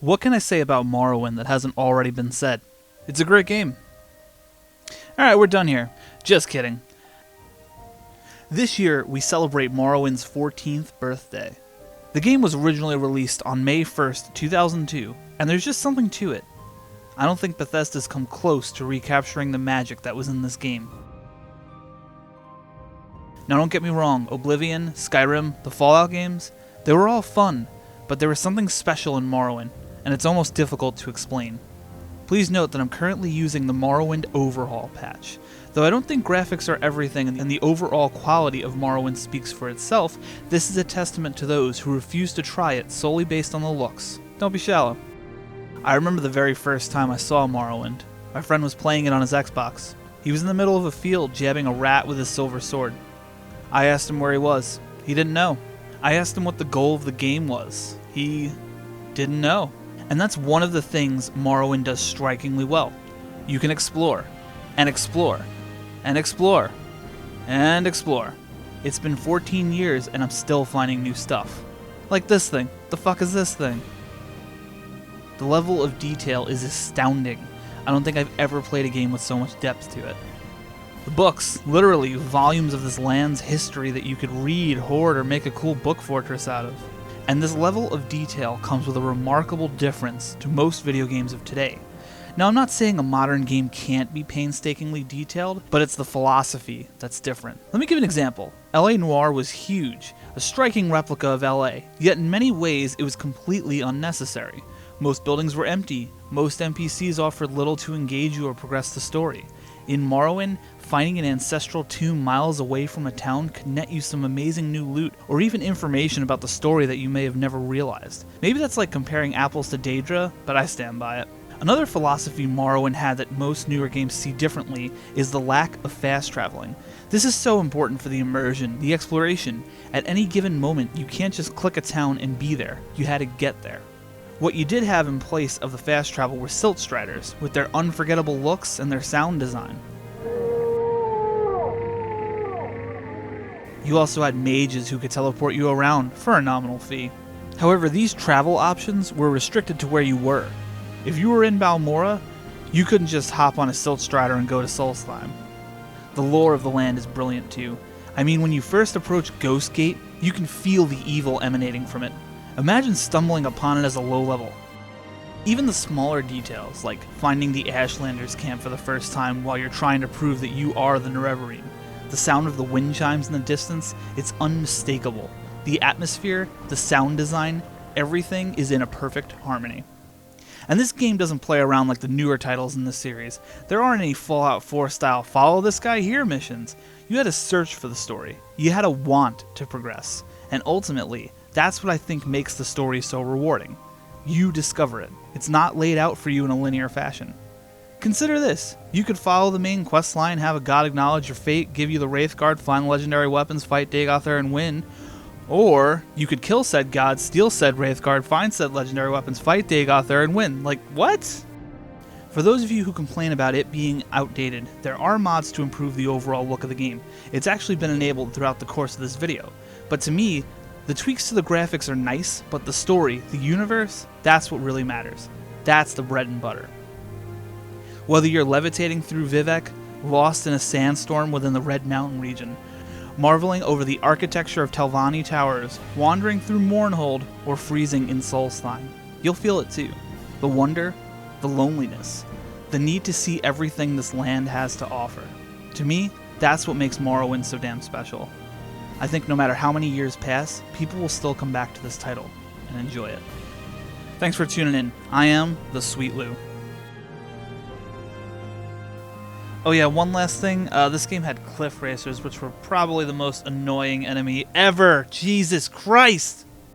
What can I say about Morrowind that hasn't already been said? It's a great game. Alright, we're done here. Just kidding. This year, we celebrate Morrowind's 14th birthday. The game was originally released on May 1st, 2002, and there's just something to it. I don't think Bethesda's come close to recapturing the magic that was in this game. Now don't get me wrong, Oblivion, Skyrim, the Fallout games, they were all fun, but there was something special in Morrowind, and it's almost difficult to explain. Please note that I'm currently using the Morrowind Overhaul patch. Though I don't think graphics are everything and the overall quality of Morrowind speaks for itself, this is a testament to those who refuse to try it solely based on the looks. Don't be shallow. I remember the very first time I saw Morrowind. My friend was playing it on his Xbox. He was in the middle of a field jabbing a rat with his silver sword. I asked him where he was. He didn't know. I asked him what the goal of the game was. He didn't know. And that's one of the things Morrowind does strikingly well. You can explore, and explore, and explore, and explore. It's been 14 years and I'm still finding new stuff. Like this thing. The fuck is this thing? The level of detail is astounding. I don't think I've ever played a game with so much depth to it. The books, literally volumes of this land's history that you could read, hoard, or make a cool book fortress out of. And this level of detail comes with a remarkable difference to most video games of today. Now, I'm not saying a modern game can't be painstakingly detailed, but it's the philosophy that's different. Let me give an example. LA Noire was huge, a striking replica of LA, yet in many ways it was completely unnecessary. Most buildings were empty, most NPCs offered little to engage you or progress the story. In Morrowind, finding an ancestral tomb miles away from a town could net you some amazing new loot, or even information about the story that you may have never realized. Maybe that's like comparing apples to Daedra, but I stand by it. Another philosophy Morrowind had that most newer games see differently is the lack of fast traveling. This is so important for the immersion, the exploration. At any given moment, you can't just click a town and be there. You had to get there. What you did have in place of the fast travel were Silt Striders, with their unforgettable looks and their sound design. You also had mages who could teleport you around for a nominal fee. However, these travel options were restricted to where you were. If you were in Balmora, you couldn't just hop on a Silt Strider and go to Solstheim. The lore of the land is brilliant too. I mean, when you first approach Ghost Gate, you can feel the evil emanating from it. Imagine stumbling upon it as a low level. Even the smaller details, like finding the Ashlanders camp for the first time while you're trying to prove that you are the Nerevarine. The sound of the wind chimes in the distance, it's unmistakable. The atmosphere, the sound design, everything is in a perfect harmony. And this game doesn't play around like the newer titles in the series. There aren't any Fallout 4 style follow this guy here missions. You had to search for the story. You had to want to progress. And ultimately, that's what I think makes the story so rewarding. You discover it. It's not laid out for you in a linear fashion. Consider this. You could follow the main quest line, have a god acknowledge your fate, give you the Wraithguard, find legendary weapons, fight Dagothar and win. Or you could kill said god, steal said Wraithguard, find said legendary weapons, fight Dagothar and win. Like, what? For those of you who complain about it being outdated, there are mods to improve the overall look of the game. It's actually been enabled throughout the course of this video. But to me, the tweaks to the graphics are nice, but the story, the universe, that's what really matters. That's the bread and butter. Whether you're levitating through Vivec, lost in a sandstorm within the Red Mountain region, marveling over the architecture of Telvanni Towers, wandering through Mournhold, or freezing in Solstheim, you'll feel it too. The wonder, the loneliness, the need to see everything this land has to offer. To me, that's what makes Morrowind so damn special. I think no matter how many years pass, people will still come back to this title and enjoy it. Thanks for tuning in. I am the Sweet Lou. Oh yeah, one last thing. This game had cliff racers, which were probably the most annoying enemy ever. Jesus Christ!